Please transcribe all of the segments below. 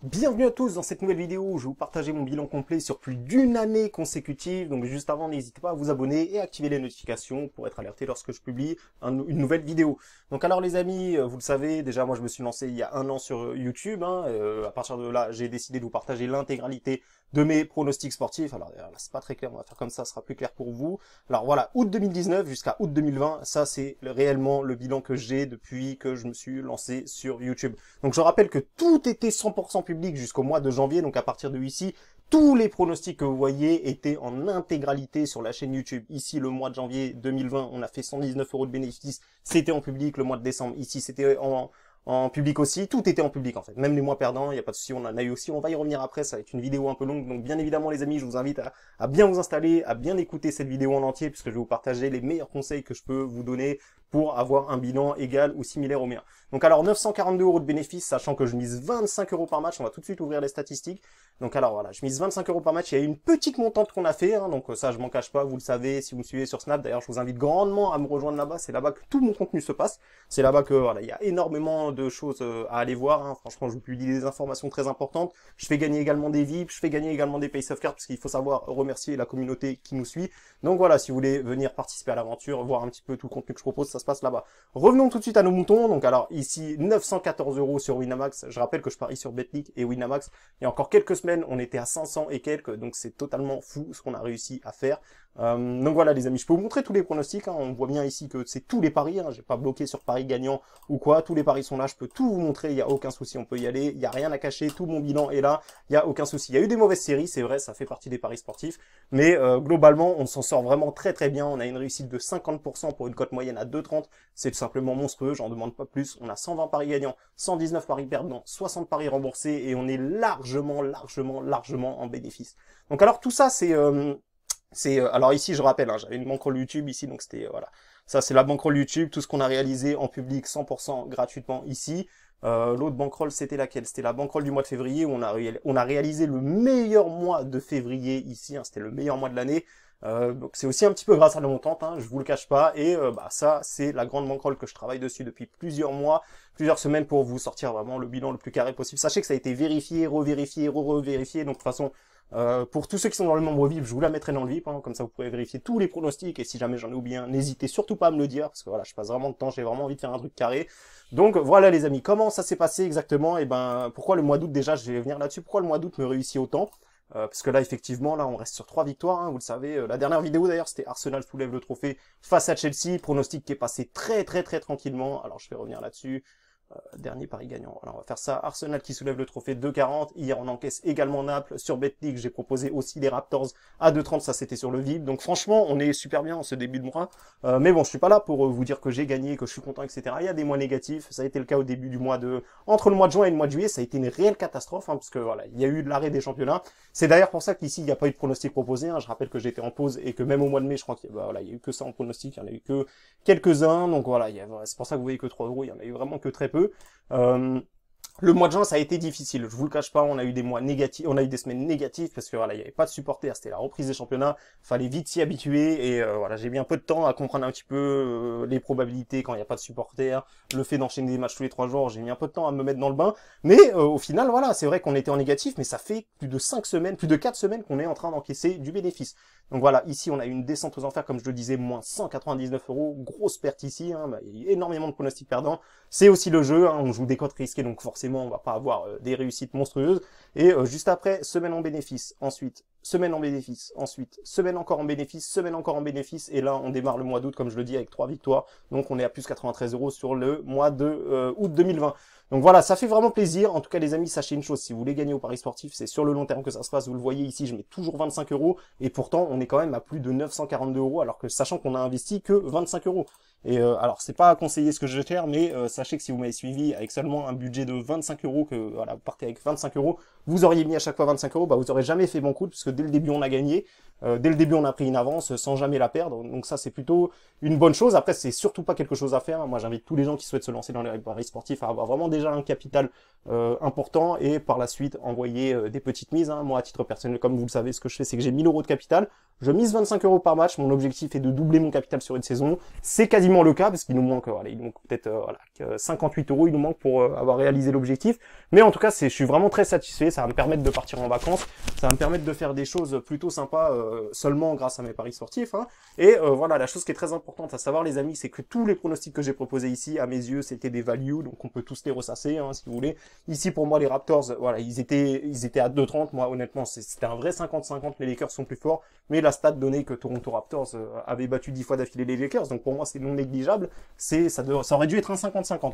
Bienvenue à tous dans cette nouvelle vidéo où je vais vous partager mon bilan complet sur plus d'une année consécutive. Donc juste avant, n'hésitez pas à vous abonner et activer les notifications pour être alerté lorsque je publie une nouvelle vidéo. Donc alors les amis, vous le savez, déjà moi je me suis lancé il y a un an sur YouTube. À partir de là, j'ai décidé de vous partager l'intégralité de mes pronostics sportifs. Alors là, c'est pas très clair, on va faire comme ça sera plus clair pour vous. Alors voilà, août 2019 jusqu'à août 2020, ça c'est réellement le bilan que j'ai depuis que je me suis lancé sur YouTube. Donc je rappelle que tout était 100% public jusqu'au mois de janvier, donc à partir de ici, tous les pronostics que vous voyez étaient en intégralité sur la chaîne YouTube. Ici, le mois de janvier 2020, on a fait 119 € de bénéfices, c'était en public. Le mois de décembre, ici, c'était en public aussi, tout était en public en fait, même les mois perdants, il n'y a pas de souci, on en a eu aussi, on va y revenir après, ça va être une vidéo un peu longue, donc bien évidemment les amis, je vous invite à bien vous installer, à bien écouter cette vidéo en entier, puisque je vais vous partager les meilleurs conseils que je peux vous donner pour avoir un bilan égal ou similaire au mien. Donc alors 942 € de bénéfices, sachant que je mise 25 € par match, on va tout de suite ouvrir les statistiques. Donc alors voilà, je mise 25 € par match, il y a eu une petite montante qu'on a fait, donc ça je m'en cache pas, vous le savez, si vous me suivez sur Snap, d'ailleurs je vous invite grandement à me rejoindre là-bas, c'est là-bas que tout mon contenu se passe, c'est là-bas que voilà, il y a énormément de choses à aller voir, franchement je vous publie des informations très importantes, je fais gagner également des VIP, je fais gagner également des Pace of Cards, parce qu'il faut savoir remercier la communauté qui nous suit. Donc voilà, si vous voulez venir participer à l'aventure, voir un petit peu tout le contenu que je propose, ça se passe là-bas. Revenons tout de suite à nos moutons. Donc alors ici 914 € sur Winamax. Je rappelle que je parie sur Betclic et Winamax. Il y a encore quelques semaines, on était à 500 et quelques, donc c'est totalement fou ce qu'on a réussi à faire. Donc voilà les amis, je peux vous montrer tous les pronostics. On voit bien ici que c'est tous les paris. J'ai pas bloqué sur paris gagnant ou quoi. Tous les paris sont là. Je peux tout vous montrer. Il y a aucun souci. On peut y aller. Il y a rien à cacher. Tout mon bilan est là. Il y a aucun souci. Il y a eu des mauvaises séries, c'est vrai. Ça fait partie des paris sportifs. Mais globalement, on s'en sort vraiment très très bien. On a une réussite de 50% pour une cote moyenne à 2,30. C'est tout simplement monstrueux. J'en demande pas plus. On a 120 paris gagnants, 119 paris perdants, 60 paris remboursés et on est largement en bénéfice. Donc alors tout ça alors ici je rappelle, j'avais une bankroll YouTube ici, donc c'était voilà, ça c'est la bankroll YouTube, tout ce qu'on a réalisé en public 100% gratuitement ici. L'autre bankroll c'était laquelle? C'était la bankroll du mois de février où on a réalisé le meilleur mois de février ici, c'était le meilleur mois de l'année. Donc c'est aussi un petit peu grâce à la montante, je vous le cache pas, et ça c'est la grande bankroll que je travaille dessus depuis plusieurs mois, plusieurs semaines pour vous sortir vraiment le bilan le plus carré possible. Sachez que ça a été vérifié, revérifié, revérifié, donc de toute façon pour tous ceux qui sont dans le membre VIP, je vous la mettrai dans le VIP, comme ça vous pourrez vérifier tous les pronostics, et si jamais j'en ai oublié un, n'hésitez surtout pas à me le dire, parce que voilà, je passe vraiment de temps, j'ai vraiment envie de faire un truc carré. Donc voilà les amis, comment ça s'est passé exactement, et pourquoi le mois d'août déjà, je vais venir là-dessus, pourquoi le mois d'août me réussit autant, parce que là effectivement, là on reste sur 3 victoires, vous le savez, la dernière vidéo d'ailleurs c'était Arsenal soulève le trophée face à Chelsea, pronostic qui est passé très tranquillement, alors je vais revenir là-dessus. Dernier pari gagnant. Voilà, on va faire ça. Arsenal qui soulève le trophée 2,40. Hier, on encaisse également Naples. Sur Betclic, j'ai proposé aussi les Raptors à 2,30. Ça, c'était sur le vide. Donc, franchement, on est super bien en ce début de mois. Mais bon, je suis pas là pour vous dire que j'ai gagné, que je suis content, etc. Il y a des mois négatifs. Ça a été le cas au début du mois entre le mois de juin et le mois de juillet. Ça a été une réelle catastrophe, parce que voilà, il y a eu de l'arrêt des championnats. C'est d'ailleurs pour ça qu'ici, il n'y a pas eu de pronostic proposé. Je rappelle que j'étais en pause et que même au mois de mai, je crois qu'il y a eu que ça en pronostic. Il y en a eu que quelques-uns. Donc voilà, c'est pour ça que vous voyez que 3 €. Il y en a eu vraiment que très peu. Le mois de juin, ça a été difficile. Je vous le cache pas, on a eu des mois négatifs, on a eu des semaines négatives parce que voilà, il n'y avait pas de supporters, c'était la reprise des championnats. Fallait vite s'y habituer et voilà, j'ai mis un peu de temps à comprendre un petit peu les probabilités quand il n'y a pas de supporters, le fait d'enchaîner des matchs tous les 3 jours. J'ai mis un peu de temps à me mettre dans le bain, mais au final, voilà, c'est vrai qu'on était en négatif, mais ça fait plus de 5 semaines, plus de 4 semaines qu'on est en train d'encaisser du bénéfice. Donc voilà, ici on a eu une descente aux enfers, comme je le disais, moins 199 €, grosse perte ici, il y a eu énormément de pronostics perdants. C'est aussi le jeu, on joue des cotes risquées, donc forcément on va pas avoir des réussites monstrueuses. Et juste après, semaine en bénéfice, ensuite semaine en bénéfice, ensuite semaine encore en bénéfice, semaine encore en bénéfice, et là on démarre le mois d'août comme je le dis avec 3 victoires, donc on est à plus 93 € sur le mois de août 2020. Donc voilà, ça fait vraiment plaisir. En tout cas les amis, sachez une chose, si vous voulez gagner au paris sportif, c'est sur le long terme que ça se passe. Vous le voyez ici, je mets toujours 25 €, et pourtant on est quand même à plus de 942 €, alors que sachant qu'on a investi que 25 €. Et alors c'est pas à conseiller ce que je vais faire, mais sachez que si vous m'avez suivi avec seulement un budget de 25 €, que voilà, vous partez avec 25 €, vous auriez mis à chaque fois 25 €, vous aurez jamais fait bon coup, parce que dès le début on a gagné, dès le début on a pris une avance sans jamais la perdre, donc ça c'est plutôt une bonne chose. Après c'est surtout pas quelque chose à faire, moi j'invite tous les gens qui souhaitent se lancer dans les paris sportifs à avoir vraiment déjà un capital important et par la suite envoyer des petites mises. Moi à titre personnel, comme vous le savez, ce que je fais c'est que j'ai 1000 € de capital, Je mise 25 € par match. Mon objectif est de doubler mon capital sur une saison. C'est quasiment le cas parce qu'il nous manque, voilà, il nous manque peut-être 58 €. Il nous manque pour avoir réalisé l'objectif. Mais en tout cas, je suis vraiment très satisfait. Ça va me permettre de partir en vacances. Ça va me permettre de faire des choses plutôt sympas seulement grâce à mes paris sportifs. Hein. Et voilà, la chose qui est très importante à savoir, les amis, c'est que tous les pronostics que j'ai proposés ici, à mes yeux, c'était des values. Donc on peut tous les ressasser, hein, si vous voulez. Ici, pour moi, les Raptors, voilà, ils étaient à 2,30. Moi, honnêtement, c'était un vrai 50-50. Les Lakers sont plus forts. Mais la stat donnait que Toronto Raptors avait battu 10 fois d'affilée les Lakers. Donc pour moi, c'est non négligeable. Ça aurait dû être un 50-50.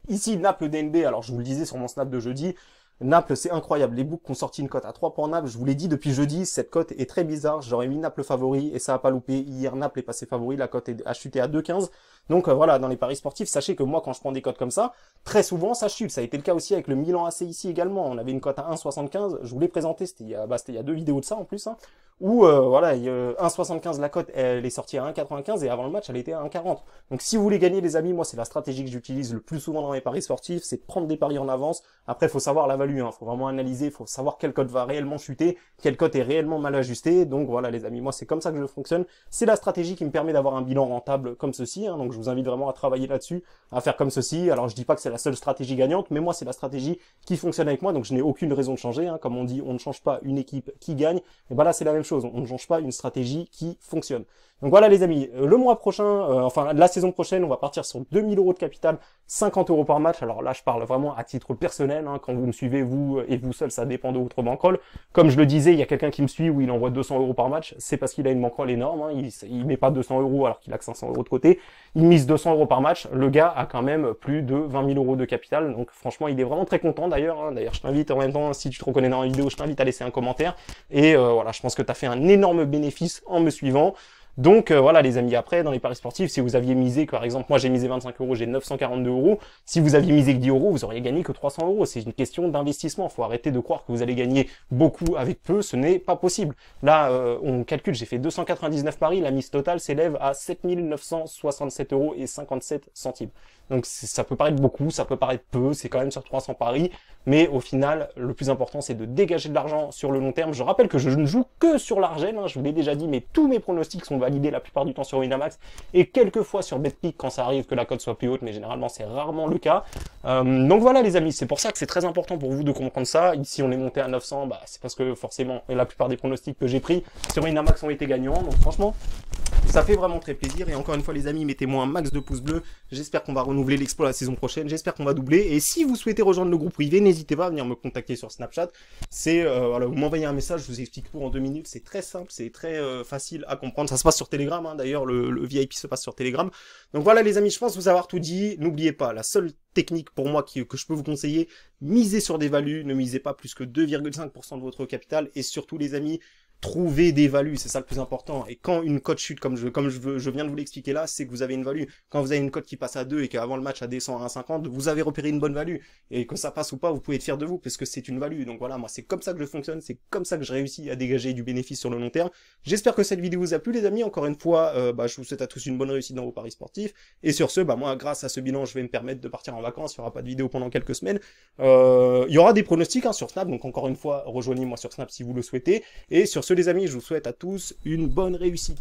Ici, Naples DNB, alors je vous le disais sur mon snap de jeudi, Naples, c'est incroyable. Les books qui ont sorti une cote à 3 pour Naples, je vous l'ai dit depuis jeudi, cette cote est très bizarre. J'aurais mis Naples favori et ça a pas loupé. Hier, Naples est passé favori, la cote a chuté à 2,15. Donc voilà, dans les paris sportifs, sachez que moi, quand je prends des cotes comme ça, très souvent, ça chute. Ça a été le cas aussi avec le Milan AC ici également. On avait une cote à 1,75. Je vous l'ai présenté, c'était il y a 2 vidéos de ça en plus. Hein, où voilà, 1,75 la cote, elle est sortie à 1,95 et avant le match, elle était à 1,40. Donc si vous voulez gagner, les amis, moi, c'est la stratégie que j'utilise le plus souvent dans mes paris sportifs, c'est de prendre des paris en avance. Après, il faut savoir la value, hein. Faut vraiment analyser, il faut savoir quelle cote va réellement chuter, quelle cote est réellement mal ajustée. Donc voilà, les amis, moi, c'est comme ça que je fonctionne. C'est la stratégie qui me permet d'avoir un bilan rentable comme ceci. Hein. Donc je vous invite vraiment à travailler là-dessus, à faire comme ceci. Alors je dis pas que c'est la seule stratégie gagnante, mais moi, c'est la stratégie qui fonctionne avec moi. Donc je n'ai aucune raison de changer. Hein. Comme on dit, on ne change pas une équipe qui gagne. Et ben là, c'est la même chose. On ne change pas une stratégie qui fonctionne. Donc voilà les amis, le mois prochain, enfin la saison prochaine, on va partir sur 2000 € de capital, 50 € par match. Alors là, je parle vraiment à titre personnel, hein, quand vous me suivez, vous et vous seul, ça dépend de votre bankroll. Comme je le disais, il y a quelqu'un qui me suit où il envoie 200 € par match, c'est parce qu'il a une bankroll énorme, hein, il met pas 200 € alors qu'il a que 500 € de côté, il mise 200 € par match, le gars a quand même plus de 20 000 € de capital, donc franchement, il est vraiment très content d'ailleurs. Hein. D'ailleurs, je t'invite en même temps, si tu te reconnais dans la vidéo, je t'invite à laisser un commentaire, et voilà, je pense que tu as fait un énorme bénéfice en me suivant. Donc voilà les amis, après dans les paris sportifs, si vous aviez misé, par exemple moi j'ai misé 25 €, j'ai 942 €, si vous aviez misé que 10 €, vous auriez gagné que 300 €, c'est une question d'investissement, faut arrêter de croire que vous allez gagner beaucoup avec peu, ce n'est pas possible. Là on calcule, j'ai fait 299 paris, la mise totale s'élève à 7 967 € et 57 centimes. Donc ça peut paraître beaucoup, ça peut paraître peu, c'est quand même sur 300 paris, mais au final, le plus important c'est de dégager de l'argent sur le long terme. Je rappelle que je ne joue que sur l'argent, hein, je vous l'ai déjà dit, mais tous mes pronostics sont validés la plupart du temps sur Winamax et quelques fois sur BetClick quand ça arrive que la cote soit plus haute, mais généralement c'est rarement le cas. Donc voilà les amis, c'est pour ça que c'est très important pour vous de comprendre ça. Ici on est monté à 900, bah, c'est parce que forcément la plupart des pronostics que j'ai pris sur Winamax ont été gagnants, donc franchement ça fait vraiment très plaisir. Et encore une fois les amis, mettez-moi un max de pouces bleus, j'espère qu'on va renouveler l'expo la saison prochaine, j'espère qu'on va doubler. Et si vous souhaitez rejoindre le groupe privé, n'hésitez pas à venir me contacter sur Snapchat. C'est voilà, vous m'envoyez un message, je vous explique tout en 2 minutes, c'est très simple, c'est très facile à comprendre. Ça se passe sur Telegram, hein, d'ailleurs le VIP se passe sur Telegram. Donc voilà les amis, je pense vous avoir tout dit. N'oubliez pas, la seule technique pour moi que je peux vous conseiller, misez sur des values, ne misez pas plus que 2,5% de votre capital. Et surtout les amis, trouver des values, c'est ça le plus important. Et quand une cote chute, comme je viens de vous l'expliquer là, c'est que vous avez une value. Quand vous avez une cote qui passe à 2 et qu'avant le match elle descend à 1,50, vous avez repéré une bonne value. Et que ça passe ou pas, vous pouvez être fier de vous, parce que c'est une value. Donc voilà, moi c'est comme ça que je fonctionne, c'est comme ça que je réussis à dégager du bénéfice sur le long terme. J'espère que cette vidéo vous a plu les amis. Encore une fois, je vous souhaite à tous une bonne réussite dans vos paris sportifs. Et sur ce, moi grâce à ce bilan, je vais me permettre de partir en vacances. Il n'y aura pas de vidéo pendant quelques semaines. Il y aura des pronostics hein, sur Snap, donc encore une fois, rejoignez-moi sur Snap si vous le souhaitez. Et sur ce les amis, je vous souhaite à tous une bonne réussite.